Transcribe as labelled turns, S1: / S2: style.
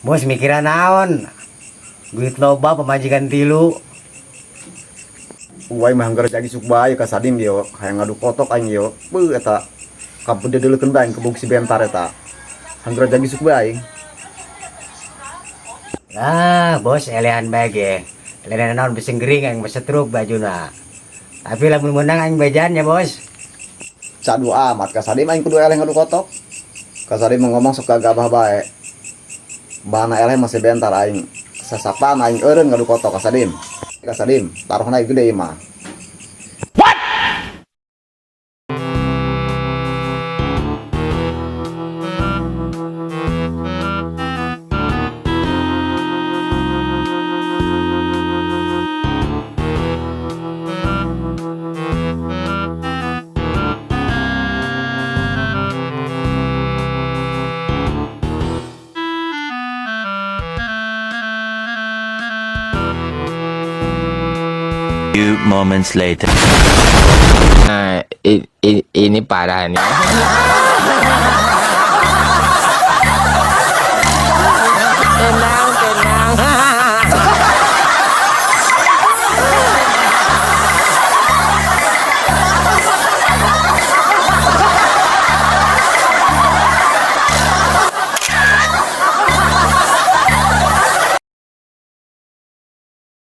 S1: Bos mikiran naon? Duit loba pemajikan tilu.
S2: Uai mah anggar jadi suk bae ka Sadim yo, hayang ngadu kotok aing yo. Beuh eta. Kabede deuleukeun bae ke bungsi bentar eta. Anggar jadi suk bae.
S1: Ah, bos elehan bae ge. Elehan naon bising gering yang mesetruk bajuna. Tapi lamun menang aing bejan ya, Bos.
S2: Cadu amat ka Sadim aing kudu eleh ngadu kotok. Ka Sadim ngomong sok gagabah bae. Bana eleh masih bentar aing. Sasapan aing eureun ngadu kotok ka Sadim. Ka Sadim, taruhna gede ieu mah.
S3: Few moments later.
S4: Nah, ini parah nih. Enak.